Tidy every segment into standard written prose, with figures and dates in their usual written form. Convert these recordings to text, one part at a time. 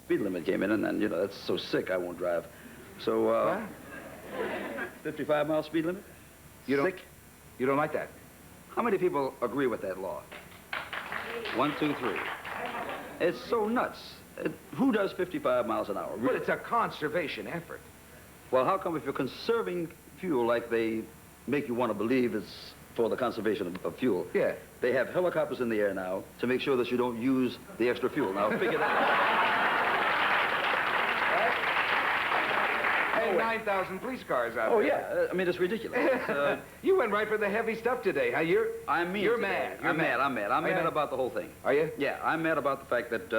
speed limit came in, and then, you know, that's so sick I won't drive. So, 55-mile speed limit? Sick? You don't like that? How many people agree with that law? 1, 2, 3. It's so nuts. Who does 55 miles an hour? Really? But it's a conservation effort. Well, how come if you're conserving fuel like they make you want to believe it's for the conservation of fuel? Yeah. They have helicopters in the air now to make sure that you don't use the extra fuel. Now, figure that out. Hey, 9,000 police cars out there. Oh, yeah. I mean, it's ridiculous. You went right for the heavy stuff today, huh? You're mad. I'm mad. I'm mad about the whole thing. Are you? Yeah, I'm mad about the fact that,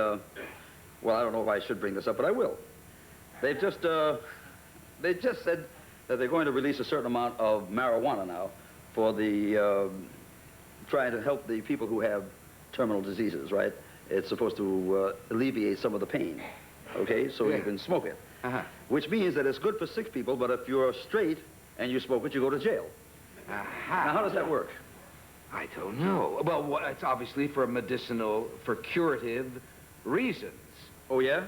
well, I don't know if I should bring this up, but I will. They've just said that they're going to release a certain amount of marijuana now for the, trying to help the people who have terminal diseases, right? It's supposed to alleviate some of the pain, okay? So you can smoke it. Which means that it's good for sick people, but if you're straight and you smoke it, you go to jail. Now, how does that work? I don't know. Well, it's obviously for medicinal, for curative reasons. Oh, yeah?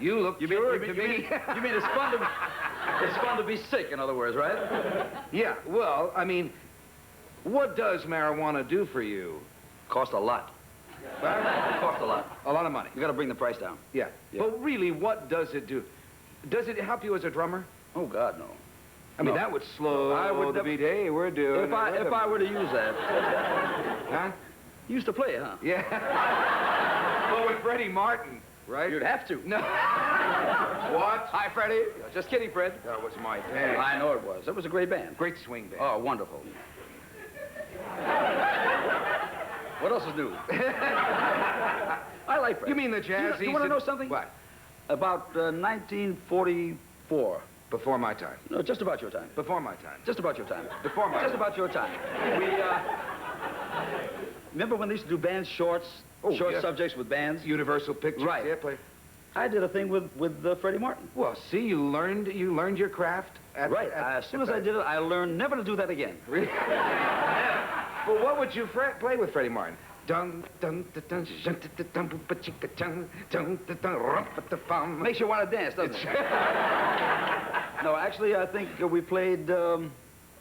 You look cured to me. You mean it's fun to be sick, in other words, right? Yeah, well, I mean, what does marijuana do for you? Cost a lot. It costs a lot. A lot of money. You got to bring the price down. Yeah. But really, what does it do? Does it help you as a drummer? Oh, God, no. I mean, that would slow the beat. Hey, we're doing If I were to use that. Huh? You used to play it, huh? Yeah. Well, with Freddie Martin, right? You'd have to. No. What? Hi, Freddie. Just kidding, Fred. That was my band. I know it was. It was a great band. Great swing band. Oh, wonderful. What else is new? I like Fred. You mean the jazz? You want to know something? What? About 1944. Before my time. No, just about your time. Before my time. Just about your time. Before my Just time. about your time. We, remember when they used to do band shorts? Oh, short yeah. subjects with bands? Universal Pictures. Right. Yeah, play. I did a thing with Freddie Martin. Well, see, you learned your craft. Right. As soon as I did it, I learned never to do that again. Really? Well, what would you play with Freddie Martin? Makes you want to dance, doesn't it? No, actually, I think we played a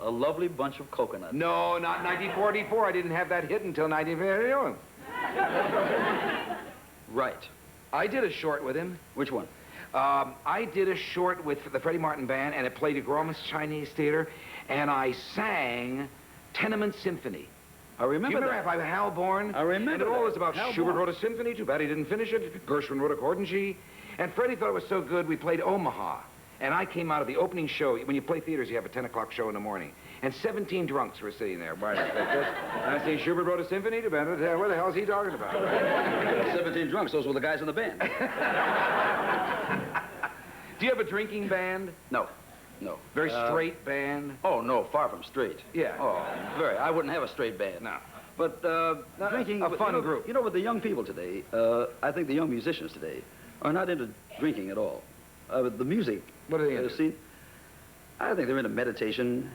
lovely bunch of coconuts. No, not 1944. I didn't have that hit until 1951. Right. I did a short with him. Which one? I did a short with the Freddie Martin Band, and it played at Groman's Chinese Theater, and I sang Tenement Symphony. I remember that. By Hal Bourne. I remember And it all was about Hal Schubert Bourne. wrote a symphony, too bad he didn't finish it. Gershwin wrote a chord in G. And Freddie thought it was so good, we played Omaha. And I came out of the opening show. When you play theaters, you have a 10 o'clock show in the morning. And 17 drunks were sitting there. And I say, Schubert wrote a symphony, too bad. What the hell is he talking about? 17 drunks, those were the guys in the band. Do you have a drinking band? No. No. Very straight band? Oh, no, far from straight. Yeah. Oh, very. I wouldn't have a straight band. No. But drinking... A fun group. You know, with the young people today, I think the young musicians today are not into drinking at all. The music... What are they into? See, I think they're into meditation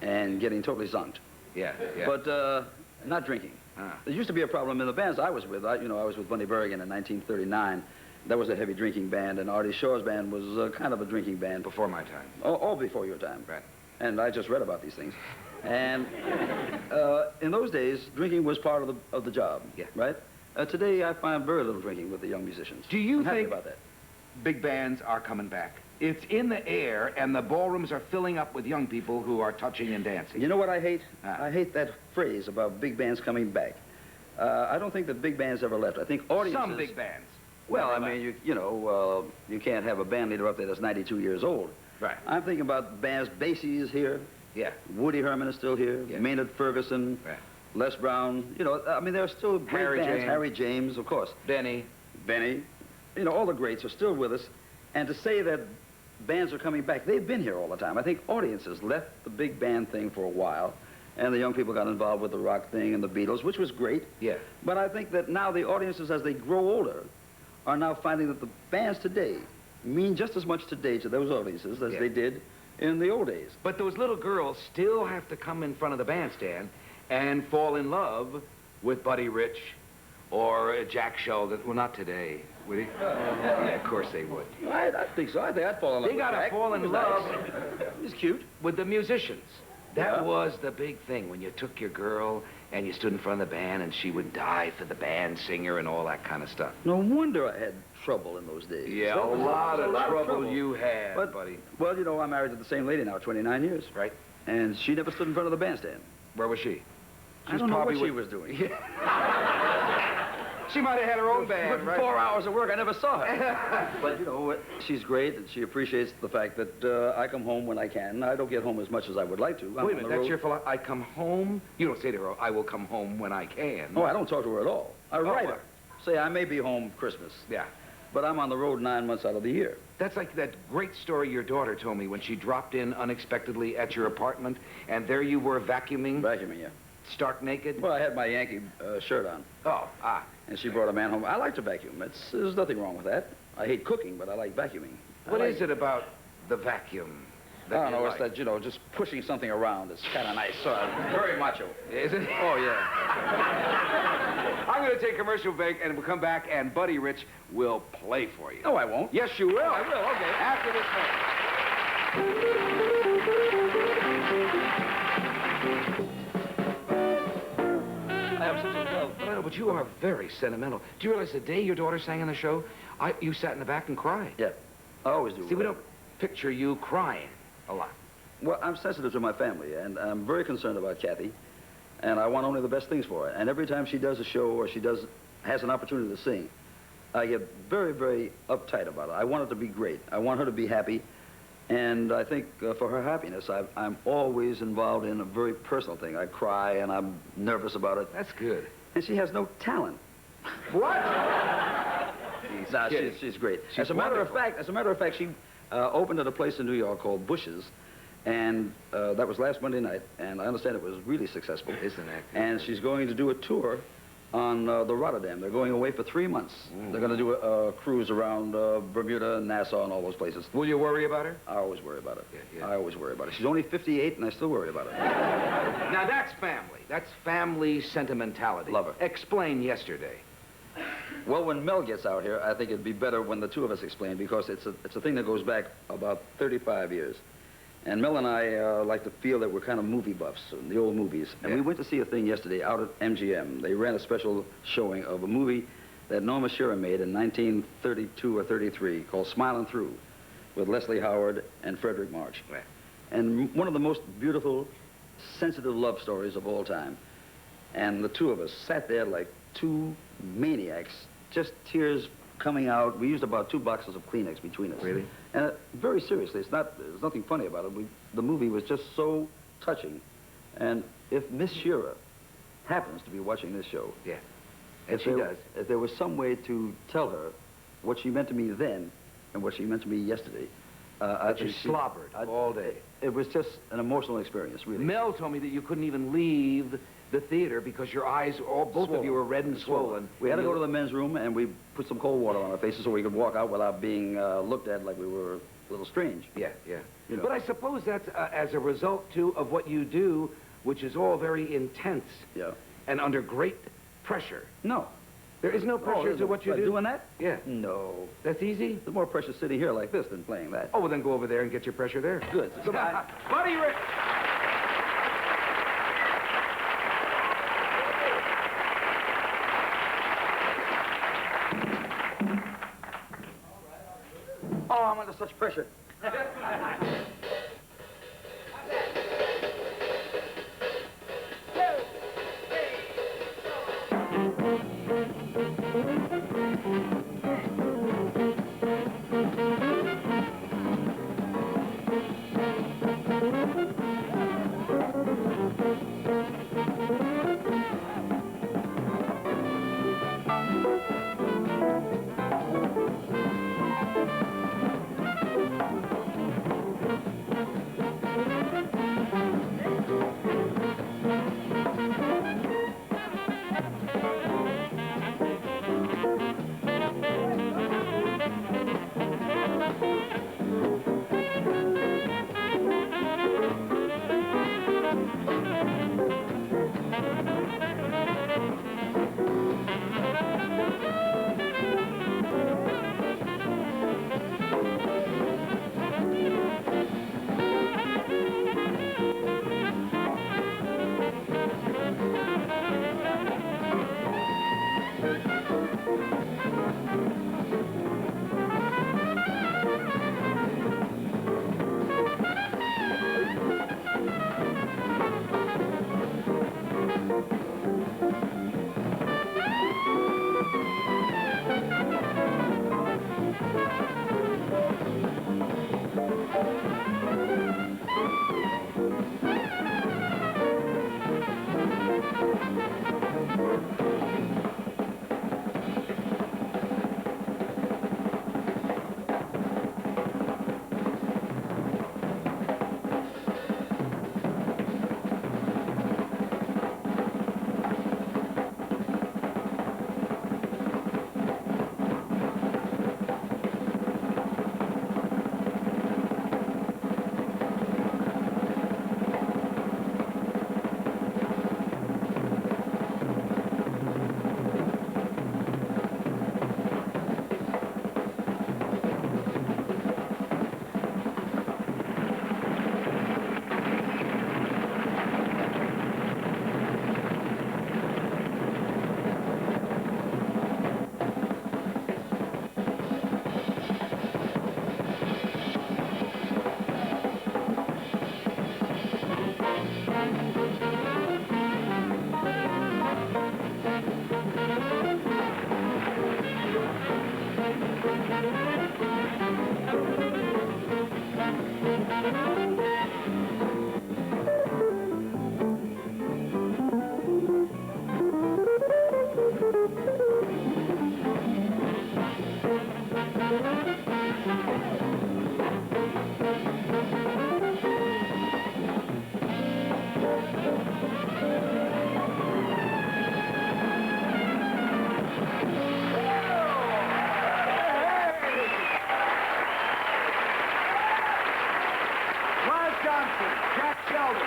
and getting totally zonked. Yeah, yeah. But not drinking. There used to be a problem in the bands I was with. I was with Bunny Berrigan in 1939. That was a heavy drinking band, and Artie Shaw's band was kind of a drinking band. Before my time. All before your time. Right. And I just read about these things. And in those days, drinking was part of the job. Yeah. Right? Today, I find very little drinking with the young musicians. Do you I'm happy think about that? Big bands are coming back? It's in the air, and the ballrooms are filling up with young people who are touching and dancing. You know what I hate? I hate that phrase about big bands coming back. I don't think that big bands ever left. I think audiences... Some big bands. Well, I mean, you can't have a band leader up there that's 92 years old. Right. I'm thinking about bands. Basie is here. Yeah. Woody Herman is still here. Yeah. Maynard Ferguson. Right. Les Brown. I mean, there are still great Harry bands. James. Harry James, of course. Benny. All the greats are still with us. And to say that bands are coming back, they've been here all the time. I think audiences left the big band thing for a while, and the young people got involved with the rock thing and the Beatles, which was great. Yeah. But I think that now the audiences, as they grow older, are now finding that the bands today mean just as much today to those audiences as they did in the old days. But those little girls still have to come in front of the bandstand and fall in love with Buddy Rich or Jack Sheldon. Well, not today, would he? Yeah, of course they would. I think so. I think I'd fall in love They with got to Jack. fall in He was love nice. He's cute. with the musicians. That Yeah. was the big thing, when you took your girl and you stood in front of the band and she would die for the band singer and all that kind of stuff. No wonder I had trouble in those days. Yeah, So- a lot of trouble trouble. you had, But, buddy. Well, you know, I'm married to the same lady now, 29 years. Right? And she never stood in front of the bandstand. Where was she? I don't know what she was doing. She might have had her own band, For right? 4 hours of work, I never saw her. But, you know, what? She's great, and she appreciates the fact that I come home when I can. I don't get home as much as I would like to. I'm Wait a on minute, the that's road. your philosophy. I come home. You don't say to her, I will come home when I can. Oh, I don't talk to her at all. I write what? her. Say, I may be home Christmas, Yeah. but I'm on the road 9 months out of the year. That's like that great story your daughter told me when she dropped in unexpectedly at your apartment, and there you were vacuuming, Vacuuming, yeah. stark naked. Well, I had my Yankee shirt on, and she brought a man home. I like to vacuum. There's nothing wrong with that. I hate cooking, but I like vacuuming. What is it about the vacuum I that don't you know. like? It's that, you know, just pushing something around. It's kind of nice. Very macho. Is it? Oh, yeah. I'm going to take a commercial break, and we'll come back, and Buddy Rich will play for you. No, I won't. Yes, you will. I will, okay. After this I have such a love. But you are very sentimental. Do you realize the day your daughter sang in the show, you sat in the back and cried? Yeah, I always do. See, we don't picture you crying a lot. Well, I'm sensitive to my family, and I'm very concerned about Kathy, and I want only the best things for her. And every time she does a show or has an opportunity to sing, I get very, very uptight about it. I want it to be great. I want her to be happy, and I think for her happiness, I'm always involved in a very personal thing. I cry, and I'm nervous about it. That's good. And she has no talent. What? Nah, she's great. She's As a matter of wonderful. fact, she opened at a place in New York called Bush's, and that was last Monday night, and I understand it was really successful. Isn't that good? And she's going to do a tour on the Rotterdam. They're going away for 3 months. They're going to do a cruise around Bermuda and Nassau and all those places. Will you worry about her? I always worry about it. Yeah. I always worry about it. She's only 58, and I still worry about it. Now, that's family. That's family sentimentality. Love her. Explain yesterday. Well, when Mel gets out here, I think it'd be better when the two of us explain, because it's a thing that goes back about 35 years. And Mel and I like to feel that we're kind of movie buffs, the old movies. And we went to see a thing yesterday out at MGM. They ran a special showing of a movie that Norma Shearer made in 1932 or 33 called Smiling Through, with Leslie Howard and Frederick March. Right. And one of the most beautiful, sensitive love stories of all time. And the two of us sat there like two maniacs, just tears coming out. We used about 2 boxes of Kleenex between us. Really? And very seriously, there's nothing funny about it. The movie was just so touching. And if Miss Shearer happens to be watching this show, Yeah. And she does. if there was some way to tell her what she meant to me then and what she meant to me yesterday, I But you think slobbered all day. It was just an emotional experience, really. Mel told me that you couldn't even leave the theater because your eyes, both of you were red and swollen. We had to go to the men's room, and we put some cold water on our faces so we could walk out without being looked at like we were a little strange. Yeah. You know. But I suppose that's as a result, too, of what you do, which is all very intense Yeah. and under great pressure. No. There is no pressure to what you do? Doing that? Yeah. No. That's easy? There's more pressure sitting here like this than playing that. Oh, well, then go over there and get your pressure there. Good. Goodbye. Buddy Rick! Oh, I'm under such pressure. Jack Sheldon,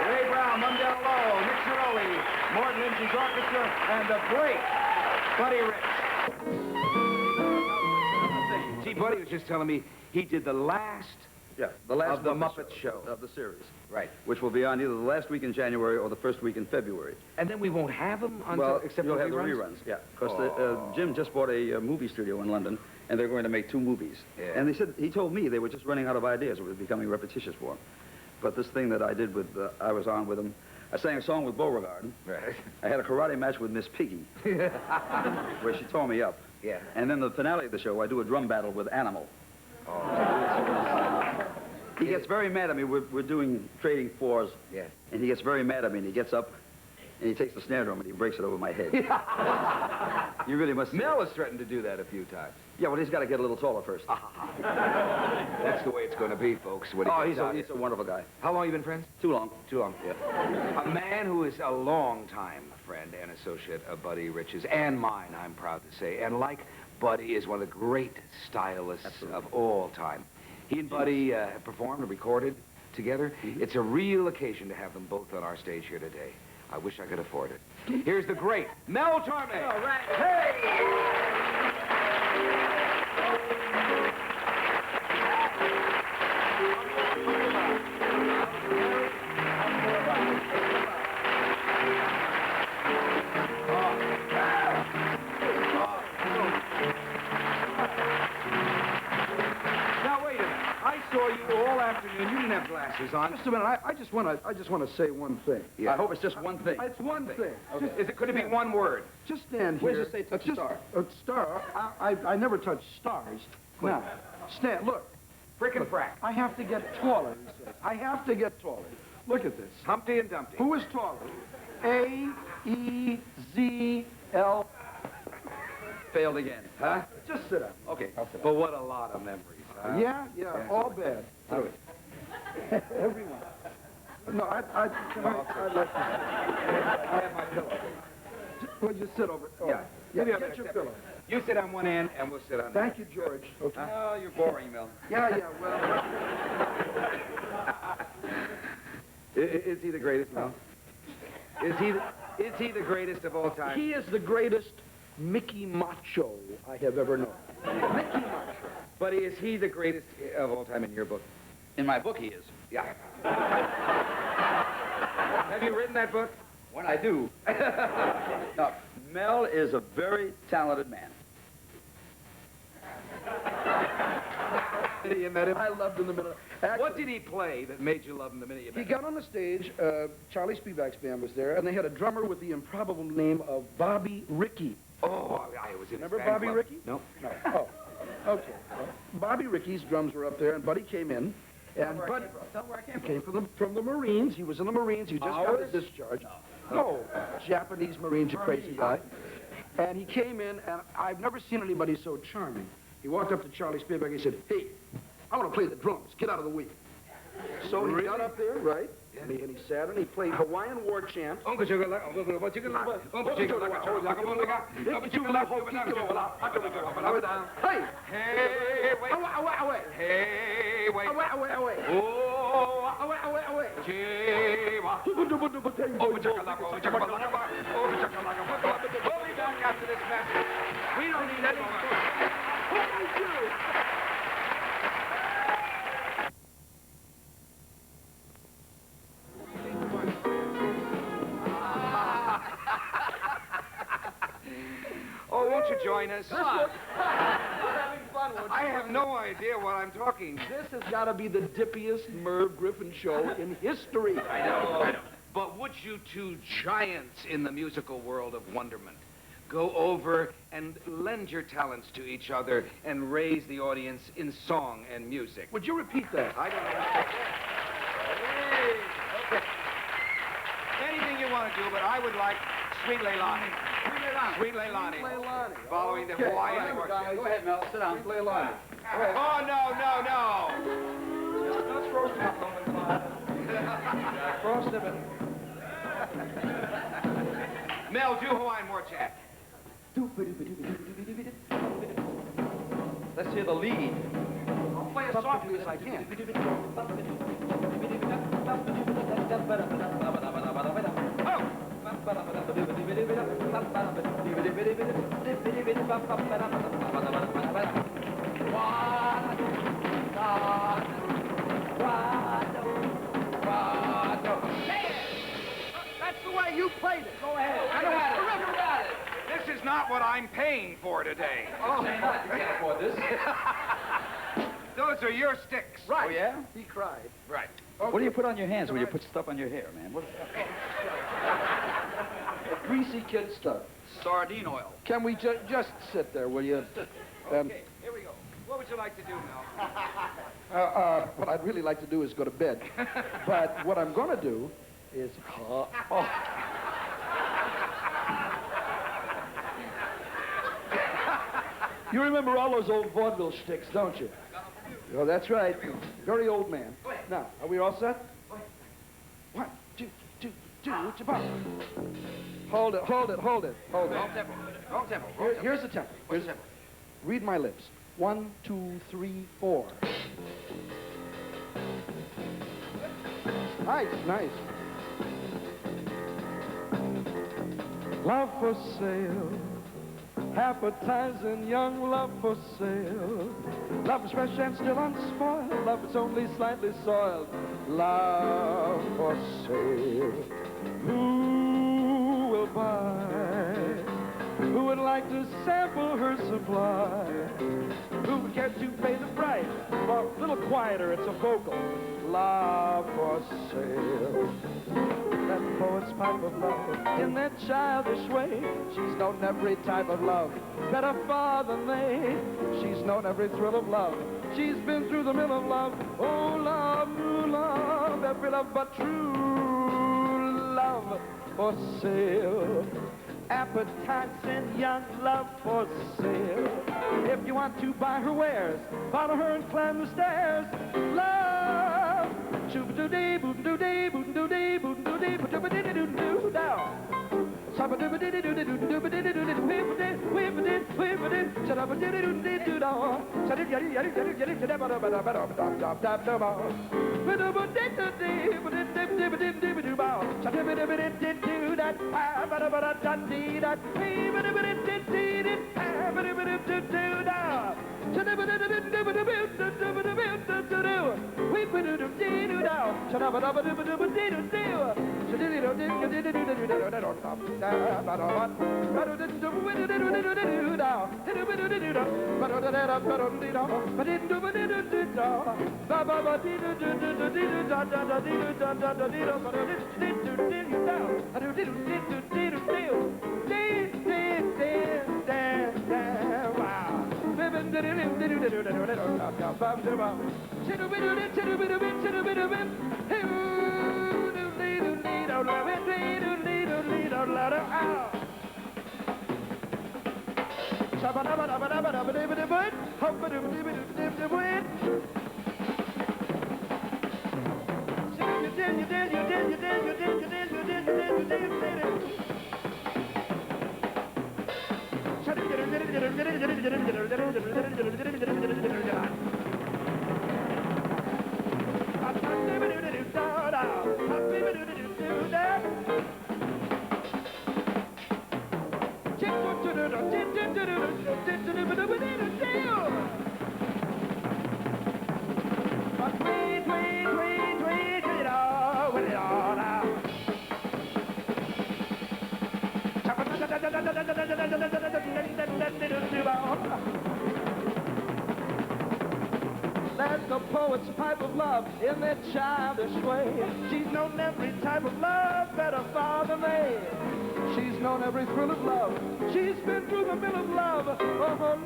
Ray Brown, Mundell Lowe, Nick Ciroli, Morton Lynch's orchestra, and the great Buddy Rich. See, Buddy was just telling me he did the last of the Muppet show of the series. Right. Which will be on either the last week in January or the first week in February. And then we won't have them until, except you'll for have the reruns, yeah. Because Jim just bought a movie studio in London, and they're going to make 2 movies. Yeah. And he told me they were just running out of ideas. It was becoming repetitious for them. But this thing that I did with, I was on with him, I sang a song with Beauregard. Right. I had a karate match with Miss Piggy, where she tore me up. Yeah. And then the finale of the show, I do a drum battle with Animal. He gets very mad at me. We're doing trading 4s. Yeah. And he gets very mad at me, and he gets up, and he takes the snare drum, and he breaks it over my head. You really must... Mel has threatened to do that a few times. Yeah, well, he's got to get a little taller first. That's the way it's going to be, folks. He's a wonderful guy. How long you been friends? Too long. Too long, yeah. A man who is a long-time friend and associate of Buddy Rich's, and mine, I'm proud to say. And like Buddy, is one of the great stylists of all time. He and Buddy have performed and recorded together. Mm-hmm. It's a real occasion to have them both on our stage here today. I wish I could afford it. Here's the great Mel Torme. All right. Hey! You didn't have glasses on. Just a minute. I just want to say one thing. Yeah. I hope it's just one thing. It's one thing. Okay. Could it be one word? Just stand Where here. does it say touch a star? A star? I never touch stars. Now, stand. Look. Frickin' frack. I have to get taller, he says. I have to get taller. Look at this. Humpty and Dumpty. Who is taller? A-E-Z-L. Failed again. Huh? Just sit up. Okay. But what a lot of memories. Yeah, all bad. Do it. Everyone. No, I'd like to... I have my pillow. Well, you sit over. Oh. Yeah. Yeah, get your pillow. You sit on one end, and we'll sit on Thank you, George. Okay. Oh, you're boring, Mel. Yeah, well... Is he the greatest, Mel? Is he the greatest of all time? He is the greatest Mickey Macho I have ever known. Mickey Macho. Buddy, is he the greatest of all time in your book? In my book, he is. Yeah. Have you written that book? When I do. No, Mel is a very talented man. You met him? I loved him the minute. Actually, What did he play that made you love him the minute you met he him? got on the stage, Charlie Spivak's band was there, and they had a drummer with the improbable name of Bobby Rickey. Oh, I was in his Remember fan Bobby club. Rickey? No. No. Oh, okay. Well, Bobby Rickey's drums were up there, and Buddy came in. And Buddy came from the Marines. He was in the Marines. He just got his discharge. No, Japanese Marines, a crazy guy. And he came in, and I've never seen anybody so charming. He walked up to Charlie Spivak and he said, "Hey, I want to play the drums. Get out of the way." So he got up there, right? And he sat and he played Hawaiian war chant. Hey! Hey, wait. Away! Hey, wait. Away! Oh, Away! Chiwa. Oh, chakalaka, oh, chakalaka, oh, chakalaka. We'll be back after this message. We don't need any more. Oh, won't you join us? I have no idea what I'm talking. This has got to be the dippiest Merv Griffin show in history. I know. But would you two giants in the musical world of wonderment go over and lend your talents to each other and raise the audience in song and music? Would you repeat that? I don't know. Okay. Anything you want to do, but I would like Sweet Leilani. Sweet Leilani. Following the Hawaiian war chant. Go ahead, Mel. Sit down. Play line. Oh, no. Let's roast him up. Frost him. Mel, do Hawaiian war chant. Let's hear the lead. I'll play as softly as I can. That's the way you played it. Go ahead. I got it. This is not what I'm paying for today. Oh, say not. You can't afford this. Those are your sticks. Right. Oh, yeah? He cried. Right. What do you put on your hands when you put stuff on your hair, man? What is that? Greasy kid stuff. Sardine oil. Can we just sit there, will you? Okay, here we go. What would you like to do, Mel? What I'd really like to do is go to bed. But what I'm going to do is... You remember all those old vaudeville shticks, don't you? Oh, that's right. Very old man. Now, are we all set? 1, 2, 2, 2, what's your bar? Hold it. Wrong tempo. Here's the tempo. What's the tempo? Read my lips. 1, 2, 3, 4. Nice. Love for sale. Appetizing young love for sale. Love is fresh and still unspoiled. Love is only slightly soiled. Love for sale. Who will buy? Who would like to sample her supply? Who would care to pay the price? Or a little quieter, it's a vocal. Love for sale. That poet's pipe of love in that childish way. She's known every type of love better far than they. She's known every thrill of love. She's been through the mill of love. Oh, love, true love, every love but true love for sale. Appetizing young love for sale. If you want to buy her wares, follow her and climb the stairs. Love. Shoo-ba-doo-dee, boo-doo-dee, boo-doo-dee, boo-doo-dee, boo-doo-dee-doo-doo, down. There's no poet's pipe of love in that childish way. She's known every type of love that a father made. She's known every thrill of love. She's been through the mill of love. Oh,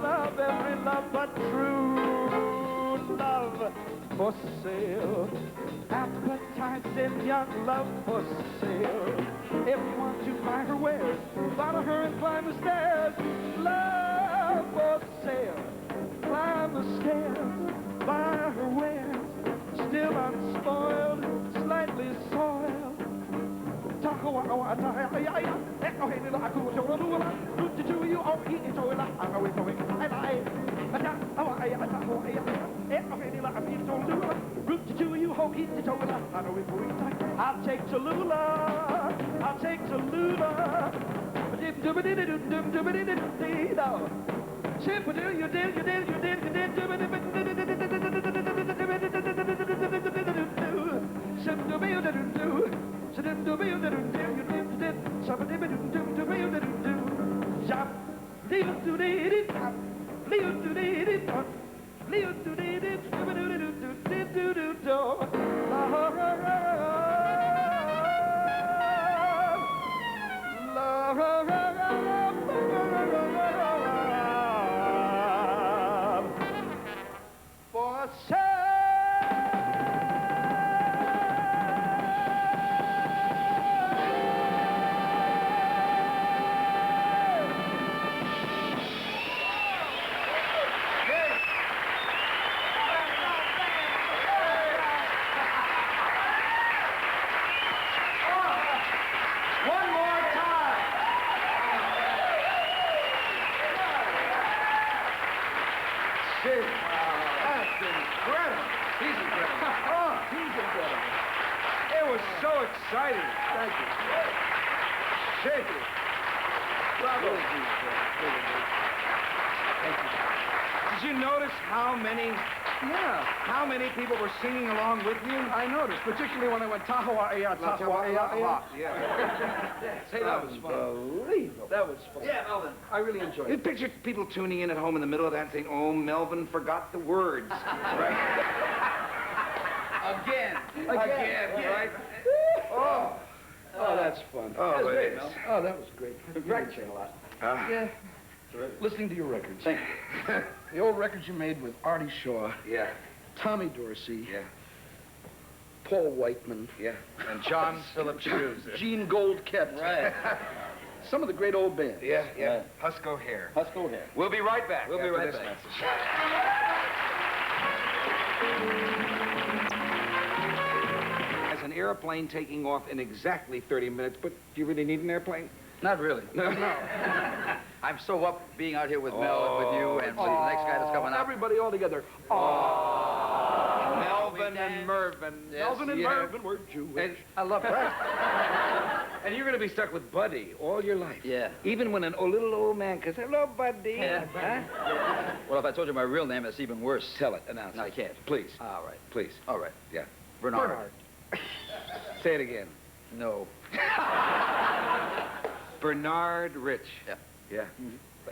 love, every love but true love for sale. Appetites in young love for sale. If you want to buy her wares, follow her and climb the stairs. Love for sale. Climb the stairs, buy her wares, still unspoiled, slightly soiled. I'll take Tallulah, I'll take Tallulah. Exciting. Thank you. Shake it. Bravo. Thank you. Did you notice how many people were singing along with you? I noticed, particularly when I went Tahoe-ya, Tahoe-ya. Yeah. Say, that was fun. Unbelievable. That was fun. Yeah, Melvin. I really enjoyed You it. picture people tuning in at home in the middle of that and saying, oh, Melvin forgot the words. Right? Again. Right? Oh, that's fun. Oh, That was it great, is. Mel. Oh, that was great. Congratulations a lot. Yeah. Listening to your records. Thank you. The old records you made with Artie Shaw, Yeah, Tommy Dorsey, yeah, Paul Whiteman, yeah. And John Philip Shoes. Gene Goldkept. Right. Some of the great old bands. Yeah, yeah. Right. Husko Hair. Let's go here. We'll be right back. We'll be after right this back. message. As an airplane taking off in exactly 30 minutes, but do you really need an airplane? Not really. No. I'm so up being out here with Mel and with you and with the next guy that's coming up. Everybody all together. Melvin and Merv and... Melvin and yeah. Mervin were Jewish. I love that. And you're going to be stuck with Buddy all your life. Yeah. Even when a little old man says, hello, Buddy. Yeah. Huh? Well, if I told you my real name, it's even worse. Tell it. Announce No, it. I can't. Please. All right. Please. All right. Yeah. Bernard. Say it again. No. Bernard Rich. Yeah. Yeah.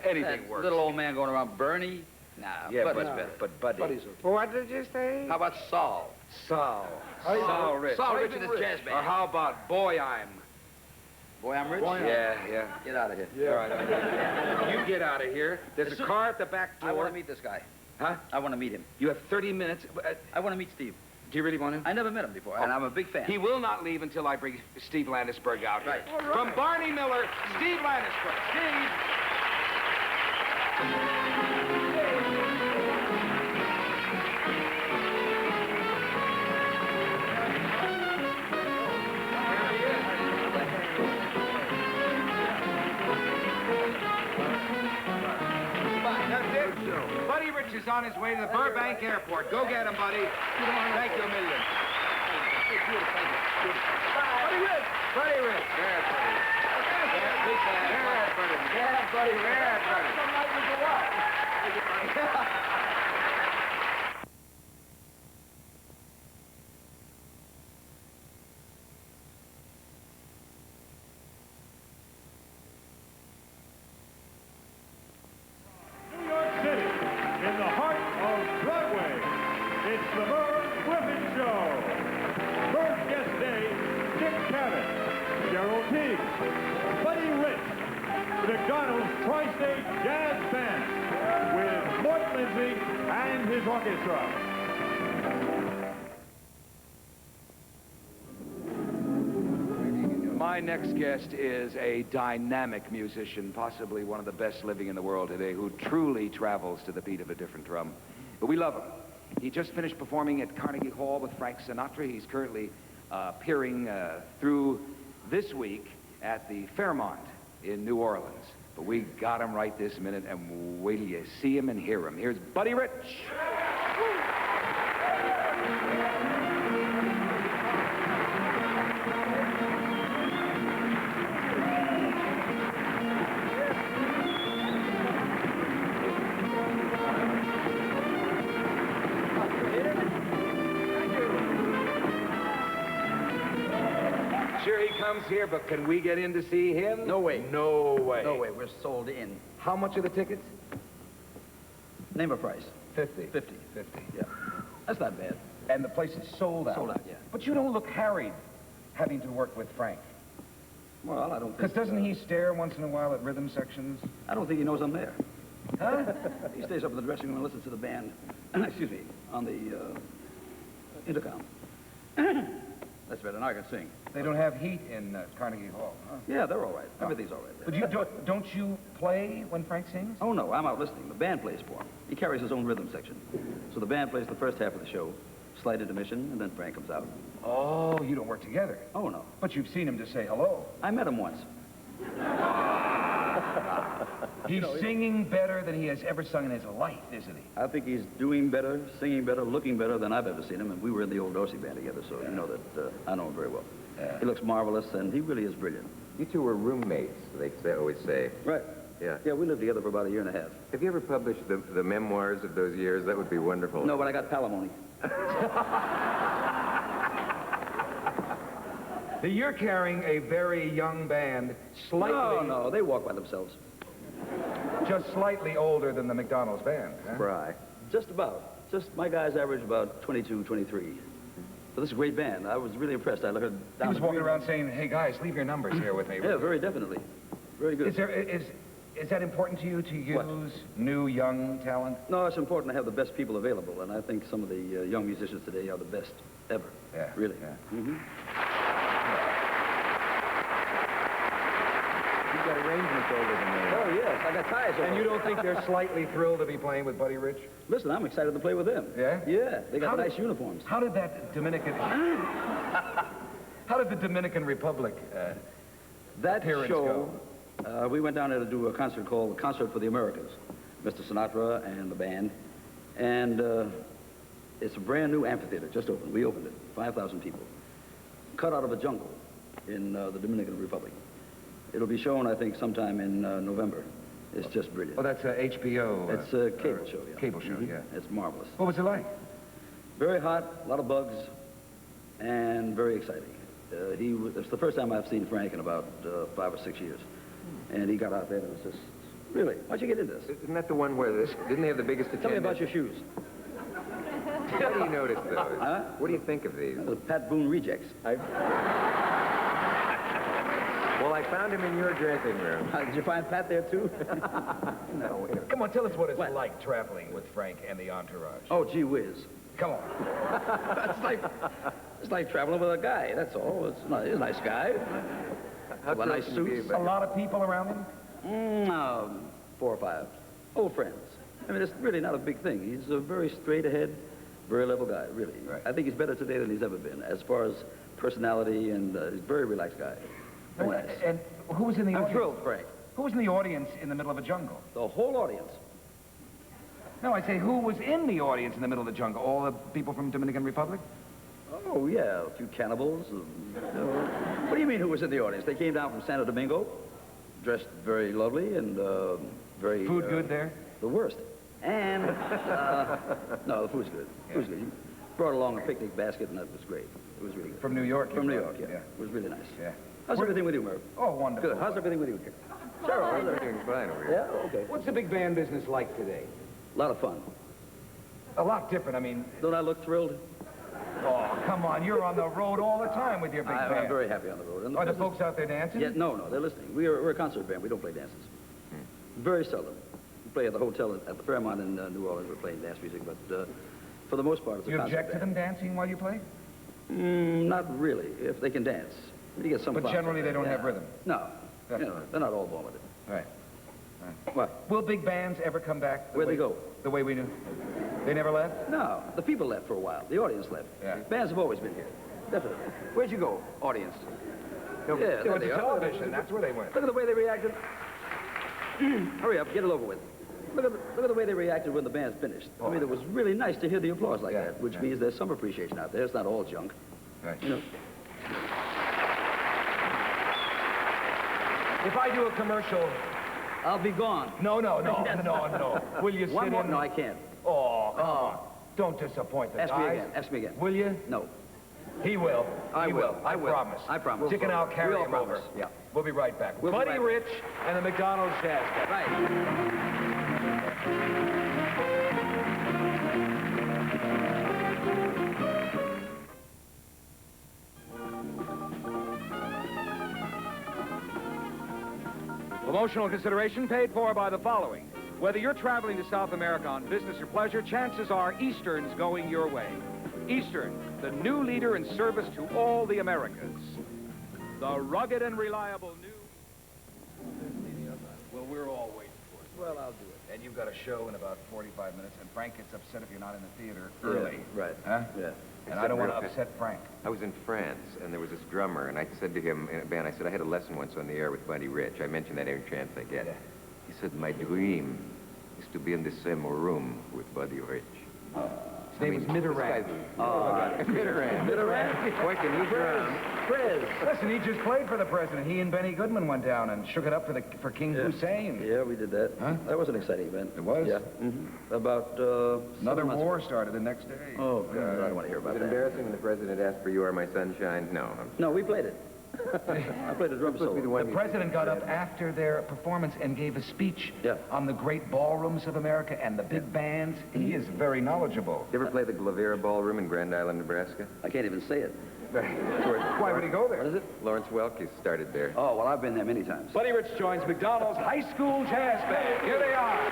Anything That works. little old man going around Bernie? Nah, Yeah, Buddy's but, better. but Buddy. Buddy's okay. What did you say? How about Saul? Saul. Saul. Saul Rich. Saul Rich and his jazz Or band. how about Boy I'm? Boy, I'm rich? Boy, I'm- Yeah. Get out of here. Yeah. All right. You get out of here. There's a car at the back door. I want to meet this guy. Huh? I want to meet him. You have 30 minutes. I want to meet Steve. Do you really want him? I never met him before, and I'm a big fan. He will not leave until I bring Steve Landisberg out. Right. From Barney Miller, Steve Landisberg. Steve. That's it. Buddy Rich is on his way to the Burbank Airport. Go get him, buddy. Thank you a million. Buddy Rich. Buddy Rich. There's Buddy. Yeah, big man. There's Buddy. Yeah, Buddy. There's Buddy. Some night we go out. New York City, in the heart of Broadway, it's the Merv Griffin Show. First guest today, Dick Cavett, Gerald Teague, Buddy Rich, McDonald's Tri-State Jazz Band, with Mort Lindsay and his orchestra. My next guest is a dynamic musician, possibly one of the best living in the world today, who truly travels to the beat of a different drum. But we love him. He just finished performing at Carnegie Hall with Frank Sinatra. He's currently appearing through this week at the Fairmont in New Orleans. But we got him right this minute, and wait till you see him and hear him. Here's Buddy Rich. Sure, he comes here, but can we get in to see him? No way. No way. No way, we're sold in. How much are the tickets? Name a price. 50. 50. 50. Yeah. That's not bad. And the place is sold out. Sold out, yeah. But you don't look harried having to work with Frank. Well, I don't think... Because doesn't he stare once in a while at rhythm sections? I don't think he knows I'm there. Huh? He stays up in the dressing room and listens to the band, excuse me, on the intercom. That's better. Now I can sing. They don't have heat in Carnegie Hall, huh? Yeah, they're all right. Everything's all right. But you don't you play when Frank sings? Oh, no, I'm out listening. The band plays for him. He carries his own rhythm section. So the band plays the first half of the show, slight intermission, and then Frank comes out. Oh, you don't work together. Oh, no. But you've seen him to say hello. I met him once. He's singing better than he has ever sung in his life, isn't he? I think he's doing better, singing better, looking better than I've ever seen him, and we were in the old Dorsey band together, so you know that I know him very well. He looks marvelous, and he really is brilliant. You two were roommates, they always say. Right. Yeah. Yeah, we lived together for about a year and a half. Have you ever published the memoirs of those years? That would be wonderful. No, but I got palimony. You're carrying a very young band, slightly, No, they walk by themselves. just slightly older than the McDonald's band. Huh? Right. Just about. Just my guys average about 22, 23. But this is a great band. I was really impressed. I heard He was walking around saying, "Hey guys, leave your numbers here with me." Yeah, very definitely. Very good. Is that important to you to use What? new young talent? No, it's important to have the best people available, and I think some of the young musicians today are the best ever. Yeah. Really. Yeah. Mm-hmm. You've got arrangements older than me. Oh, yes. I got ties over. And you don't think they're slightly thrilled to be playing with Buddy Rich? Listen, I'm excited to play with them. Yeah? Yeah. They got How did- nice uniforms. How did that Dominican... How did the Dominican Republic That appearance show, we went down there to do a concert called Concert for the Americas. Mr. Sinatra and the band. And it's a brand new amphitheater, just opened. We opened it. 5,000 people. Cut out of a jungle. in the Dominican Republic. It'll be shown, I think, sometime in November. It's just brilliant. Oh, that's HBO. It's a cable show, yeah. Cable show, yeah. It's marvelous. What was it like? Very hot, a lot of bugs, and very exciting. It's the first time I've seen Frank in about 5 or 6 years. And he got out there and it was just, really, why'd you get into this? Isn't that the one where didn't they have the biggest attendance? Tell me about your shoes. What do you notice, though? Huh? What do you think of these? The Pat Boone rejects. Well, I found him in your dressing room. Did you find Pat there, too? No. Come on, tell us what it's like traveling with Frank and the entourage. Oh, gee whiz. Come on. It's like traveling with a guy, that's all. He's a nice guy. How a nice thrilled can you suit. be A about lot of people around him? 4 or 5. Old friends. I mean, it's really not a big thing. He's a very straight-ahead, very level guy, really. Right. I think he's better today than he's ever been, as far as personality, and he's a very relaxed guy. Very nice. And who was in the I'm audience? thrilled, Frank. Who was in the audience in the middle of a jungle? The whole audience. No, I say, who was in the audience in the middle of the jungle? All the people from Dominican Republic? Oh, yeah, a few cannibals. What do you mean, who was in the audience? They came down from Santo Domingo, dressed very lovely and very... Food good there? The worst. And, no, the food's good. Food's good. He brought along a picnic basket, and that was great. It was really good. From New York? From New York, yeah. It was really nice. Yeah. How's everything with you, Merv? Oh, wonderful. Good. How's everything with you? Sure, I'm doing fine over here. Yeah, okay. What's the big band business like today? A lot of fun. A lot different, I mean... Don't I look thrilled? Oh, come on, you're on the road all the time with your big band. I'm very happy on the road. And Are the business- folks out there dancing? Yeah, no, they're listening. We're a concert band. We don't play dances. Very seldom. We play at the hotel at the Fairmont in New Orleans. We're playing dance music, but for the most part, it's a You concert object to band. them dancing while you play? Not really, if they can dance. You get some But fun generally from they that, don't yeah. have rhythm. No. That's You know, they're not all born with it. Right. What? Will big bands ever come back? Where'd they go? The way we knew? They never left? No, the people left for a while. The audience left. Yeah. Bands have always been here. Definitely. Where'd you go, audience? Yeah, They there went they to are. television, that's where they went. Look at the way they reacted. Hurry up, get it over with. Look at the way they reacted when the band's finished. I mean, it was really nice to hear the applause like that, which means there's some appreciation out there. It's not all junk. Right. You know. If I do a commercial... I'll be gone. No. Will you One sit more? in? No, I can't. Oh, come on. Don't disappoint the Ask guys. me again. Ask me again. Will you? No. He will. I He will. I promise. I promise. Chicken, I'll carry We'll him promise. over. Yeah. We'll be right back. We'll be Buddy right back. Rich and the McDonald's Jazz Band. Right. Promotional consideration paid for by the following. Whether you're traveling to South America on business or pleasure, chances are Eastern's going your way. Eastern, the new leader in service to all the Americas. The rugged and reliable new... Well, we're all waiting for it. Well, I'll do it. And you've got a show in about 45 minutes, and Frank gets upset if you're not in the theater Yeah, early. right. Huh? Yeah. And I don't want to upset Frank. I was in France, and there was this drummer, and I said to him in a band, I said, I had a lesson once on the air with Buddy Rich. I mentioned that every chance I get. Yeah. He said, my dream is to be in the same room with Buddy Rich. His name was Mitterrand. Mitterrand. Boy, can he drum. Listen, he just played for the president. He and Benny Goodman went down and shook it up for King Hussein. Yeah, we did that. Huh? That was an exciting event. It was? Yeah. About, Another 7 months war ago. started the next day. Oh, God, I don't want to hear Was about it that. embarrassing when the president asked for You Are My Sunshine? No. No, we played it. I played a drum Supposed to be the solo. one The you- president got up after their performance and gave a speech Yeah. on the great ballrooms of America and the big bands. He is very knowledgeable. You ever play the Glavera Ballroom in Grand Island, Nebraska? I can't even say it. Why would he go there? What is it? Lawrence Welk started there. Oh, well, I've been there many times. Buddy Rich joins McDonald's High School Jazz Band. Here they are.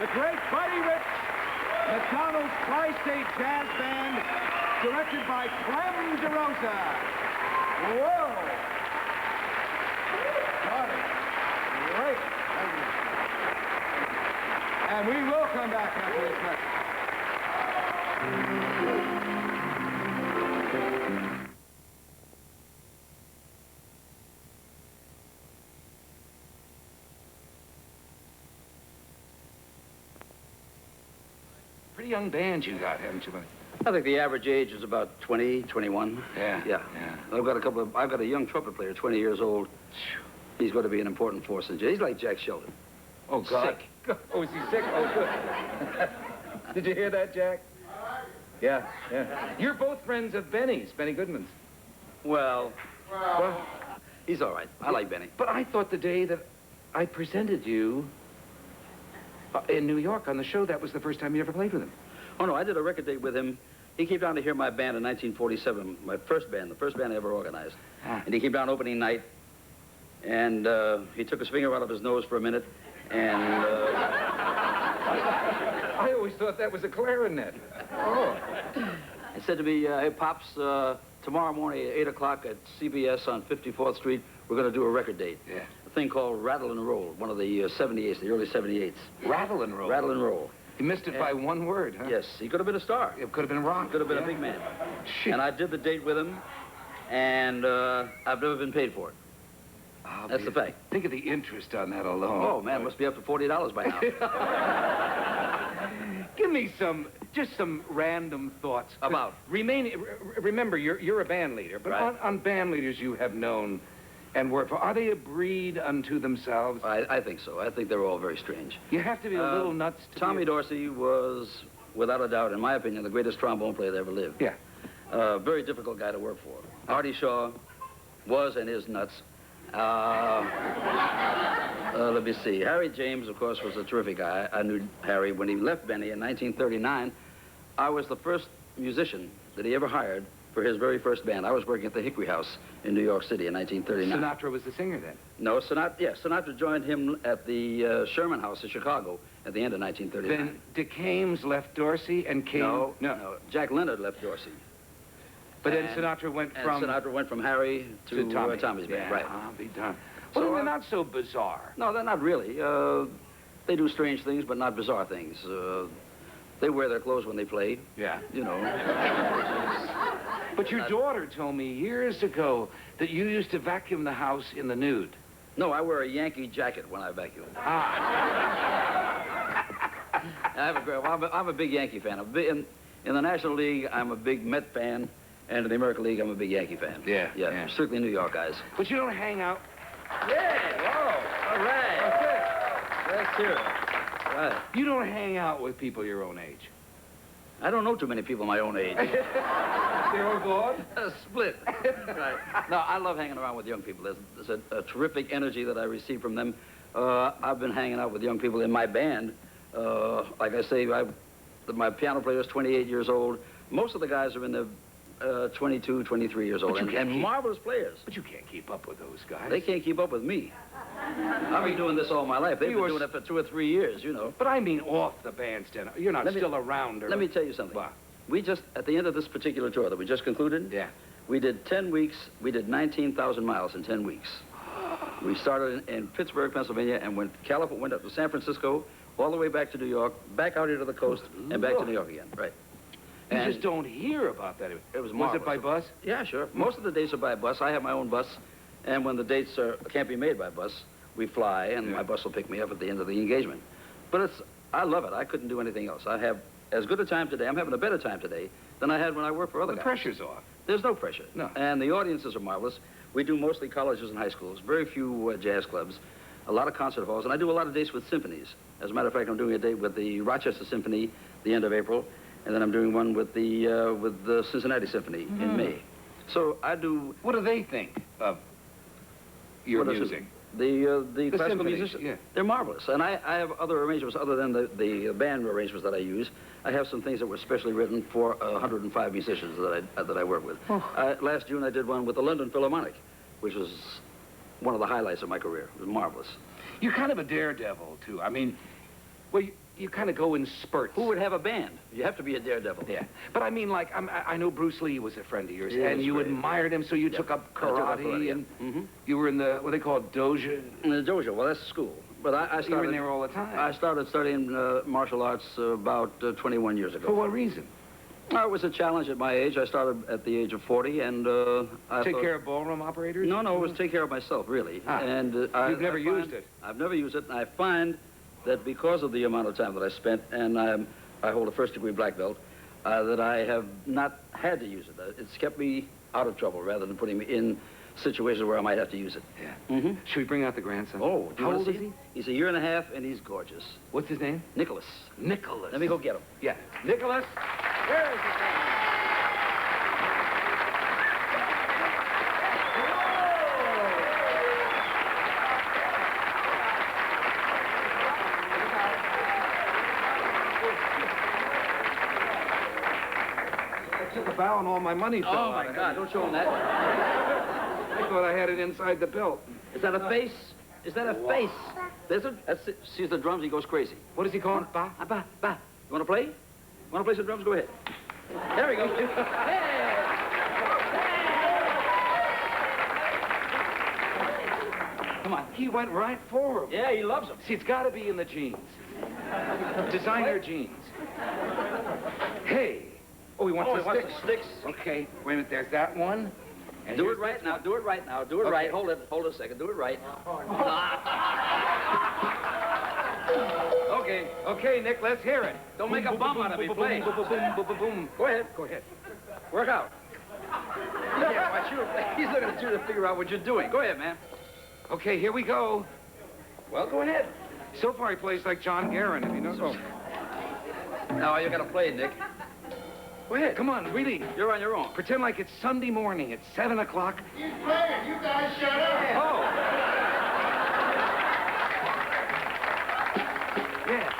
The great Buddy Rich McDonald's Tri-State Jazz Band, directed by Clem DeRosa. Whoa! Buddy, great. And we will come back after this message. Pretty young band you got, haven't you, buddy? I think the average age is about 20, 21. Yeah. I've got a young trumpet player, 20 years old. He's going to be an important force in jazz. He's like Jack Sheldon. Oh, God. Sick. Oh, is he sick? Oh, good. Did you hear that, Jack? Yeah. You're both friends of Benny's, Benny Goodman's. Well, he's all right. I like Benny. But I thought the day that I presented you in New York on the show, that was the first time you ever played with him. Oh, no, I did a record date with him. He came down to hear my band in 1947, my first band, the first band I ever organized. And he came down opening night, and he took his finger out of his nose for a minute, and... I always thought that was a clarinet. Oh. He said to me, hey, Pops, tomorrow morning at 8 o'clock at CBS on 54th Street, we're going to do a record date. Yeah. A thing called Rattle and Roll, one of the 78s, the early 78s. Rattle and roll. Rattle and Roll. You missed it by one word, huh? Yes, he could have been a star. It could have been rock. Could have been a big man. Shit. And I did the date with him, and I've never been paid for it. That's the fact. Think of the interest on that alone. Oh, man, it must be up to $40 by now. Give me just some random thoughts. About? Remember, you're a band leader, but Right. on band leaders you have known and worked for, are they a breed unto themselves? I think so. I think they're all very strange. You have to be a little nuts to Tommy Dorsey was, without a doubt, in my opinion, the greatest trombone player that ever lived. Yeah. Very difficult guy to work for. Artie Shaw was and is nuts. Let me see. Harry James, of course, was a terrific guy. I knew Harry when he left Benny in 1939. I was the first musician that he ever hired for his very first band. I was working at the Hickory House in New York City in 1939. Sinatra was the singer then? No, Sinatra joined him at the Sherman House in Chicago at the end of 1939. Then DeCames left Dorsey and came... No. Jack Leonard left Dorsey. But then Sinatra went from... Sinatra went from Harry to Tommy's band, right. I'll be done. So, Well, they're not so bizarre. No, they're not really. They do strange things, but not bizarre things. They wear their clothes when they play. Yeah. You know. But your daughter told me years ago that you used to vacuum the house in the nude. No, I wear a Yankee jacket when I vacuum. I'm a big Yankee fan. In the National League, I'm a big Met fan. And in the American League, I'm a big Yankee fan. Yeah. Certainly New York guys. But you don't hang out... Yeah, whoa, all right. Let's hear it. Right. You don't hang out with people your own age. I don't know too many people my own age. They're all gone? Split. Right. No, I love hanging around with young people. There's a terrific energy that I receive from them. I've been hanging out with young people in my band. Like I say, my piano player is 28 years old. Most of the guys are in the 22, 23 years old, and marvelous players. But you can't keep up with those guys. They can't keep up with me. I've been doing this all my life. They've been doing it for 2 or 3 years, you know. But I mean off the bandstand. You're not still around. Let me tell you something. What? We just, at the end of this particular tour that we just concluded, we did 10 weeks. We did 19,000 miles in 10 weeks. We started in Pittsburgh, Pennsylvania, and went up to San Francisco, all the way back to New York, back out here to the coast, and back to New York again. Right. You just don't hear about that. It was marvelous. marvelous. Was it by bus? Yeah, sure. Most of the dates are by bus. I have my own bus, and when the dates can't be made by bus, we fly, and my bus will pick me up at the end of the engagement. But I love it. I couldn't do anything else. I have as good a time today. I'm having a better time today than I had when I worked for other guys. The pressure's off. There's no pressure. No. And the audiences are marvelous. We do mostly colleges and high schools, very few jazz clubs, a lot of concert halls, and I do a lot of dates with symphonies. As a matter of fact, I'm doing a date with the Rochester Symphony the end of April, and then I'm doing one with the Cincinnati Symphony in May. So I do... What do they think of your music? The classical symphonies, musicians, they're marvelous. And I have other arrangements other than the band arrangements that I use. I have some things that were specially written for 105 musicians that I work with. Last June I did one with the London Philharmonic, which was one of the highlights of my career. It was marvelous. You're kind of a daredevil, too. I mean, well, you kind of go in spurts. Who would have a band? You have to be a daredevil. Yeah, but I mean, like, I know Bruce Lee was a friend of yours, Yeah, and he's you great. admired him, so you took up karate, and you were in the, what they call dojo. In the dojo, well, that's school. But I started... You were in there all the time. I started studying martial arts about 21 years ago. For what reason? It was a challenge at my age. I started at the age of 40, and I Take thought- care of ballroom operators? No, it was take care of myself, really. Ah. And You've never used it? I've never used it, and I find that because of the amount of time that I spent, and I hold a first-degree black belt, that I have not had to use it. It's kept me out of trouble rather than putting me in situations where I might have to use it. Yeah. Should we bring out the grandson? Oh, do you how wanna old see is he? He's a year and a half, and he's gorgeous. What's his name? Nicholas. Nicholas. Let me go get him. Yeah. Nicholas, where is his name? I took a bow and all my money fell Oh, out. my God, don't show him that. I thought I had it inside the belt. Is that a face? Is that a face? There's a... That's it. Sees the drums, he goes crazy. What does he call it? Ba? Ba. You want to play? You want to play some drums? Go ahead. There we go. Hey! Come on. He went right for him. Yeah, he loves them. See, it's got to be in the jeans. Designer jeans. Hey. Oh, he wants Oh, the he wants sticks. the sticks. Okay, wait a minute. There's that one. And Do here's it right this now. one. Do it right now. Do it Okay. right. Hold it. Hold it a second. Do it right. Okay. Okay, Nick, let's hear it. Don't make a bum out of me. Play. Boom, boom, boom, boom, boom, boom. Go ahead. Go ahead. Work out. Yeah, watch you. He's looking at you to figure out what you're doing. Go ahead, man. Okay, here we go. Well, go ahead. So far, he plays like John Guerin, if you know. Oh. Now you got to play, Nick. Go ahead. Come on, really. You're on your own. Pretend like it's Sunday morning. It's 7 o'clock. He's playing. You guys shut up. Oh. Yeah.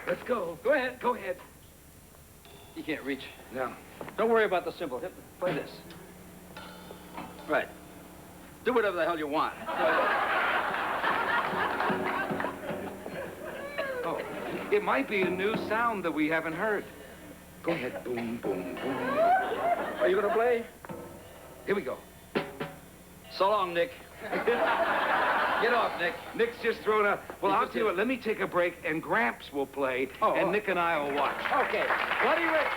Let's go. Go ahead. Go ahead. You can't reach. No. Don't worry about the simple. Play this. Right. Do whatever the hell you want. Oh. It might be a new sound that we haven't heard. Go ahead. Boom, boom, boom. Are you going to play? Here we go. So long, Nick. Get off, Nick. Nick's just thrown out. Well, He I'll just tell you did. what. Let me take a break, and Gramps will play, Oh, and oh. Nick and I will watch. Okay. Bloody Rick.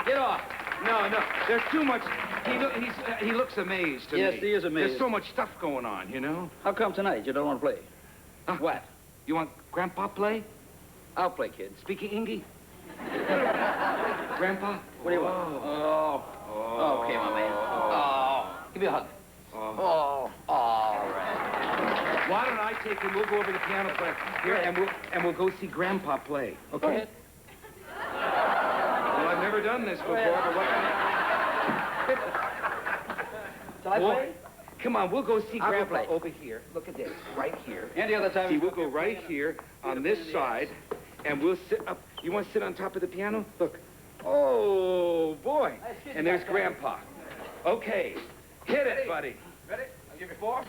Get off. No, there's too much. He looks amazed to me. Yes, he is amazed. There's so much stuff going on, you know? How come tonight you don't want to play? Huh? What? You want Grandpa play? I'll play, kid. Speaking Ingy? Grandpa? What do you want? Oh, okay, my man. Oh, give me a hug. Oh, all right. Why don't I take him? We'll go over to the piano player here, and we'll go see Grandpa play. Go Okay? ahead. Well, I've never done this before, but what can Shall I Well, play? Come on, we'll go see I'll go Grandpa play. over here. Look at this, right here. Any other time? See, we'll go right here on this side, and we'll sit up. You want to sit on top of the piano? Look. Oh, boy. And there's Grandpa. Okay. Hit it, buddy. Ready? I'll give you 4.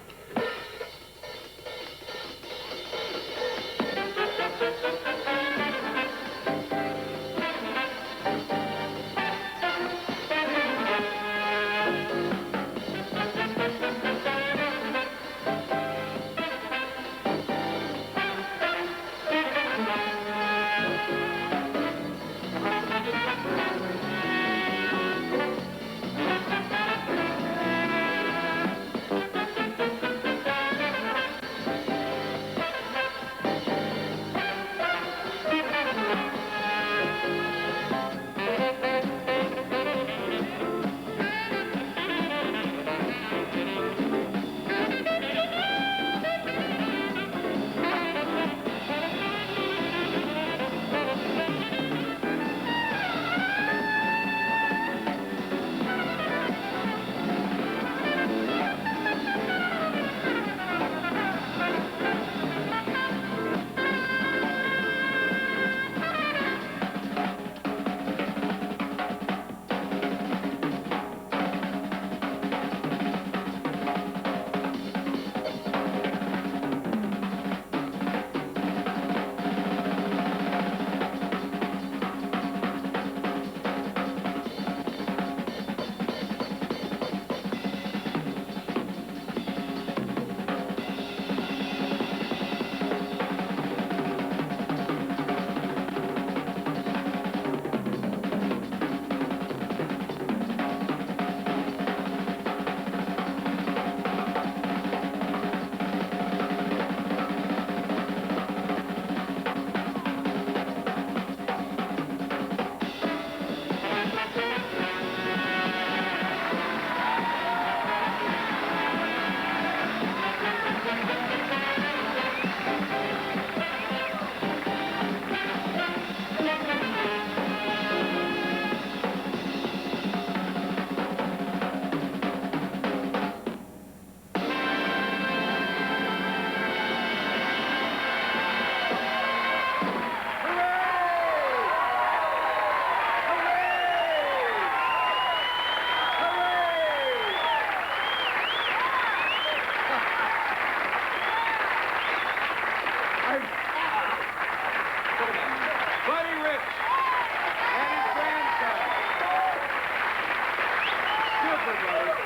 brother.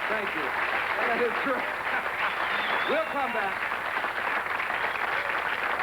Thank you. That is great. We'll come back.